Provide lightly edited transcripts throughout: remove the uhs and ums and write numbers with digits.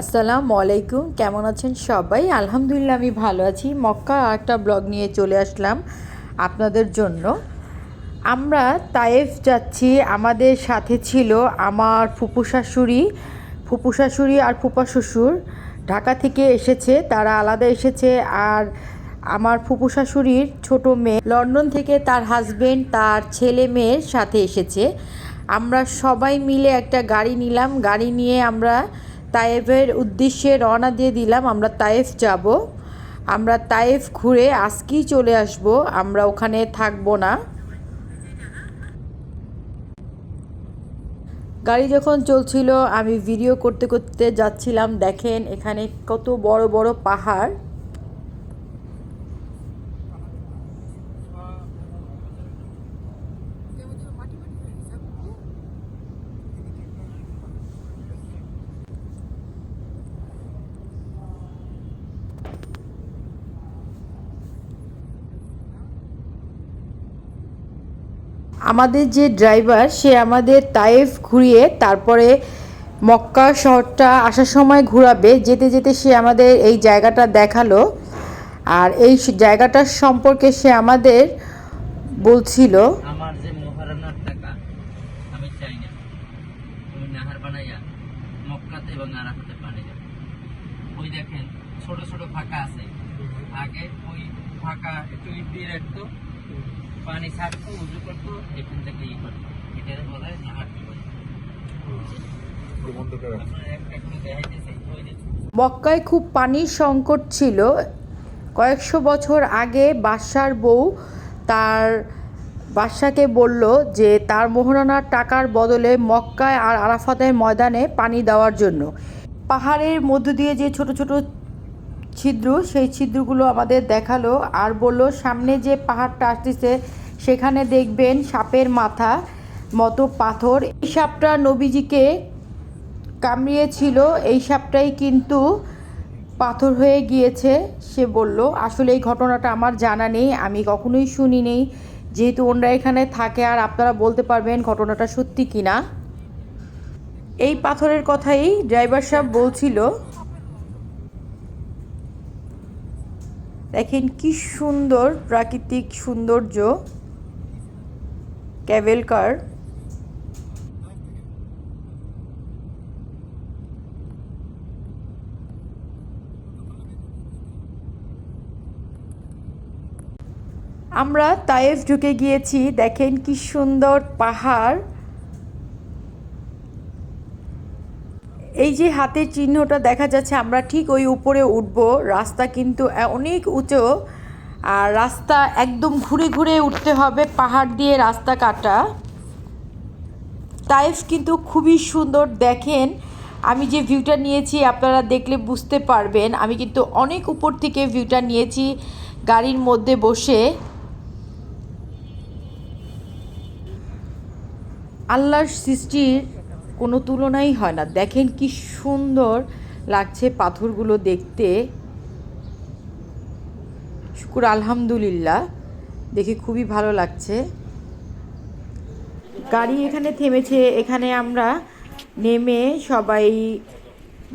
আসসালামু আলাইকুম, কেমন আছেন সবাই? আলহামদুলিল্লাহ আমি ভালো আছি। মক্কার একটা ব্লগ নিয়ে চলে আসলাম আপনাদের জন্য। আমরা তায়েফ যাচ্ছি। আমাদের সাথে ছিল আমার ফুপু শাশুড়ি আর ফুপা শ্বশুর। ঢাকা থেকে এসেছে, তারা আলাদা এসেছে। আর আমার ফুপু শাশুড়ির ছোটো মেয়ে লন্ডন থেকে তার হাজবেন্ড তার ছেলে মেয়ের সাথে এসেছে। আমরা সবাই মিলে একটা গাড়ি নিলাম। গাড়ি নিয়ে আমরা তায়েফের উদ্দেশ্যে রওনা দিয়ে দিলাম। আমরা তায়েফ যাব। আমরা তায়েফ ঘুরে আজকেই চলে আসব, আমরা ওখানে থাকবো না। গাড়ি যখন চলছিল আমি ভিডিও করতে করতে যাচ্ছিলাম। দেখেন এখানে কত বড় বড় পাহাড়। আমাদের যে ড্রাইভার সে আমাদের তায়েফ ঘুরিয়ে তারপরে মক্কা শহরটা আসার সময় ঘোরাবে। যেতে যেতে সে আমাদের এই জায়গাটা দেখালো। আর এই জায়গাটার সম্পর্কে সে আমাদের বলছিল। আমার যে মোহরানার টাকা আমি চাই না তুমি নাহার বানাইয়া মক্কাতে এবং আরাফাতে পানি দাও। ওই দেখেন ছোট ছোট ফাঁকা আছে, আগে ওই ফাঁকা একটু ইট দিয়ে রাখতো, পানি ছাড়তো, উজু করতো, এখান থেকে ই করতো। এটার বলে নাহার জীবন। মক্কায় খুব পানির সংকট ছিল। কয়েকশো বছর আগে বাদশার বউ তার বাদশাকে বলল যে তার মোহরানার টাকার বদলে মক্কায় আর আরাফাতের ময়দানে পানি দেওয়ার জন্য। পাহাড়ের মধ্য দিয়ে যে ছোট ছোট ছিদ্র, সেই ছিদ্রগুলো আমাদের দেখালো আর বলল সামনে যে পাহাড়টা আসতেছে সেখানে দেখবেন সাপের মাথা মতো পাথর। এই সাপটা নবীজিকে কামড়িয়েছিল, এই সাপটাই কিন্তু পাথর হয়ে গিয়েছে। সে বলল আসলে এই ঘটনাটা আমার জানা নেই, আমি কখনোই শুনি নেই। যেহেতু ওনরা এখানে থাকে আর আপনারা বলতে পারবেন ঘটনাটা সত্যি কিনা। এই পাথরের কথাই ড্রাইভার সাহেব বলছিল। দেখেন কি সুন্দর প্রাকৃতিক সৌন্দর্য, ক্যাবেল কার। আমরা তায়েফ ঢুকে গিয়েছি। দেখেন কি সুন্দর পাহাড়। এই যে হাতের চিহ্নটা দেখা যাচ্ছে, আমরা ঠিক ওই উপরে উঠব। রাস্তা কিন্তু অনেক উঁচু, আর রাস্তা একদম ঘুরে ঘুরে উঠতে হবে, পাহাড় দিয়ে রাস্তা কাটা। তায়েফ কিন্তু খুবই সুন্দর। দেখেন আমি যে ভিউটা নিয়েছি আপনারা দেখলে বুঝতে পারবেন। আমি কিন্তু অনেক উপর থেকে ভিউটা নিয়েছি গাড়ির মধ্যে বসে। আল্লাহর সৃষ্টির কোনো তুলনাই হয় না। দেখেন কি সুন্দর লাগছে পাথরগুলো দেখতে। শুকুর আলহামদুলিল্লাহ, দেখে খুবই ভালো লাগছে। গাড়ি এখানে থেমেছে, এখানে আমরা নেমে সবাই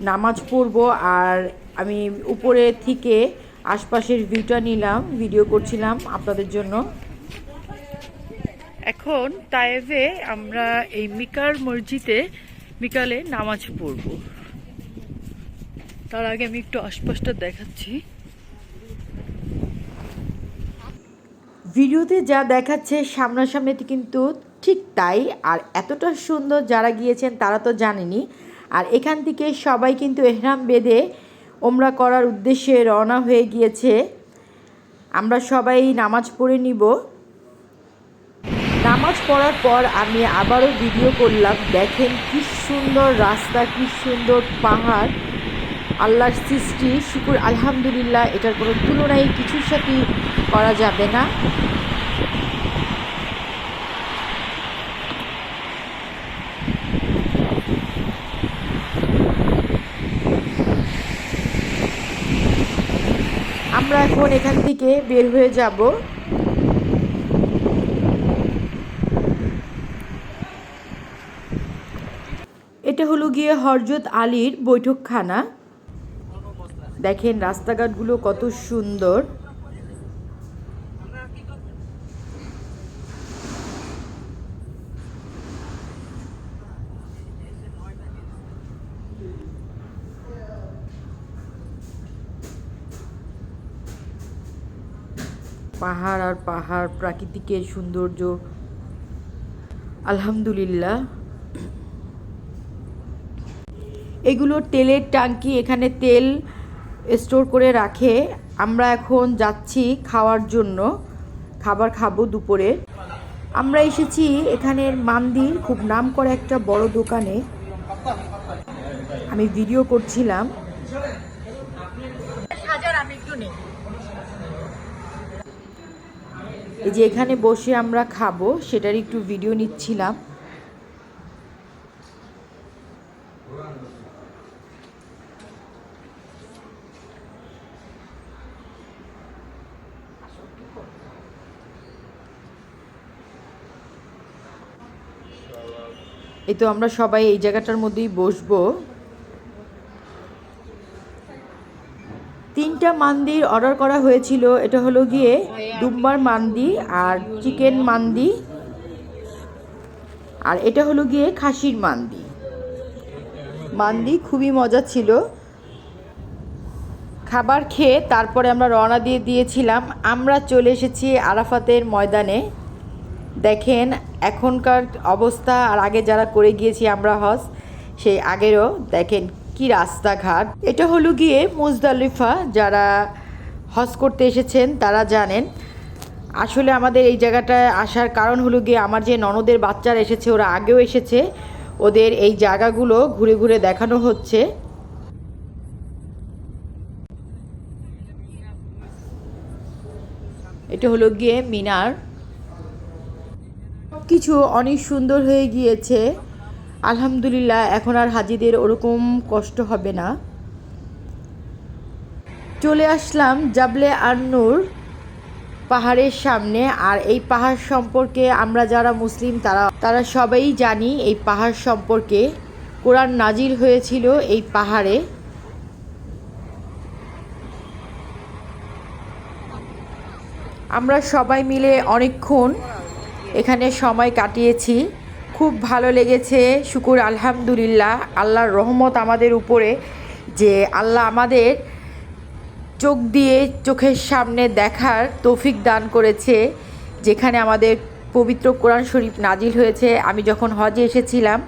নামাজ পড়ব। আর আমি উপরে থেকে আশপাশের ভিউটা নিলাম, ভিডিও করছিলাম আপনাদের জন্য। এখন তায়েফে আমরা এই মিকার মসজিদে বিকালে নামাজ পড়ব। তার আগে আমি একটু আশপাশটা দেখাচ্ছি। ভিডিওতে যা দেখাচ্ছে সামনাসামনি কিন্তু ঠিক তাই। আর এতটা সুন্দর, যারা গিয়েছেন তারা তো জানেনই। আর এখান থেকে সবাই কিন্তু এহরাম বেঁধে ওমরা করার উদ্দেশ্যে রওনা হয়ে গিয়েছে। আমরা সবাই নামাজ পড়ে নিব। নামাজ পড়ার পর আমি আবারও ভিডিও করলাম। দেখেন কি সুন্দর রাস্তা, কি সুন্দর পাহাড়। আল্লাহর সৃষ্টি, শুকুর আলহামদুলিল্লাহ, এটার কোনো তুলনায় কিছুর সাথে করা যাবে না। আমরা এখন এখান থেকে বের হয়ে যাব। এটা হলো গিয়ে গিয়ে হযরত আলীর বৈঠকখানা। দেখেন রাস্তাঘাটগুলো কত সুন্দর। পাহাড় আর পাহাড়, প্রাকৃতিকের সৌন্দর্য, আলহামদুলিল্লাহ। এগুলো তেলের ট্যাঙ্কি, এখানে তেল স্টোর করে রাখে। আমরা এখন যাচ্ছি খাওয়ার জন্য, খাবার খাবো দুপুরে। আমরা এসেছি এখানের মান্দির খুব নামকরা একটা বড় দোকানে। আমি ভিডিও করছিলাম। এই যে এখানে বসে আমরা খাবো, সেটার একটু ভিডিও নিচ্ছিলাম। এই তো আমরা সবাই এই জায়গাটার মধ্যেই বসবো। 3টা মান্দির অর্ডার করা হয়েছিল। এটা হলো গিয়ে দুম্বার মান্দি আর চিকেন মান্দি, আর এটা হলো গিয়ে খাসির মান্দি। মান্দি খুবই মজা ছিল। খাবার খেয়ে তারপরে আমরা রওনা দিয়েছিলাম। আমরা চলে এসেছি আরাফাতের ময়দানে। দেখেন এখনকার অবস্থা আর আগে যারা করে গিয়েছি আমরা হজ, সেই আগেরও দেখেন কি রাস্তাঘাট। এটা হলো গিয়ে মুজদালিফা। যারা হজ করতে এসেছেন তারা জানেন। আসলে আমাদের এই জায়গাটায় আসার কারণ হলো গিয়ে আমার যে ননদের বাচ্চারা এসেছে, ওরা আগেও এসেছে, ওদের এই জায়গাগুলো ঘুরে ঘুরে দেখানো হচ্ছে। এটা হলো গিয়ে মিনার। কিছু অনেক সুন্দর হয়ে গিয়েছে আলহামদুলিল্লাহ। এখন আর হাজিদের ওরকম কষ্ট হবে না। চলে আসলাম জাবলে আন-নূর পাহাড়ের সামনে। আর এই পাহাড় সম্পর্কে আমরা যারা মুসলিম তারা সবাই জানি এই পাহাড় সম্পর্কে। কোরআন নাজিল হয়েছিল এই পাহাড়ে। আমরা সবাই মিলে অনেকক্ষণ এখানে সময় কাটিয়েছি। খুব ভালো লেগেছে। শুকুর আলহামদুলিল্লাহ, আল্লাহর রহমত আমাদের উপরে যে আল্লাহ আমাদের চোখ দিয়ে চোখের সামনে দেখার তৌফিক দান করেছে, যেখানে আমাদের পবিত্র কোরআন শরীফ নাজিল হয়েছে। আমি যখন হজে এসেছিলাম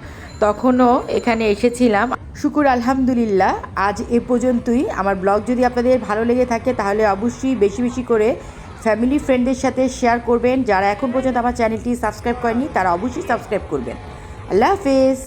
তখনও এখানে এসেছিলাম। শুকুর আলহামদুলিল্লাহ। আজ এ পর্যন্তই। আমার ব্লগ যদি আপনাদের ভালো লেগে থাকে তাহলে অবশ্যই বেশি বেশি করে ফ্যামিলি ফ্রেন্ডদের সাথে শেয়ার করবেন। যারা এখন পর্যন্ত আমার চ্যানেলটি সাবস্ক্রাইব করেনি তারা অবশ্যই সাবস্ক্রাইব করবেন। আল্লাহ হাফেজ।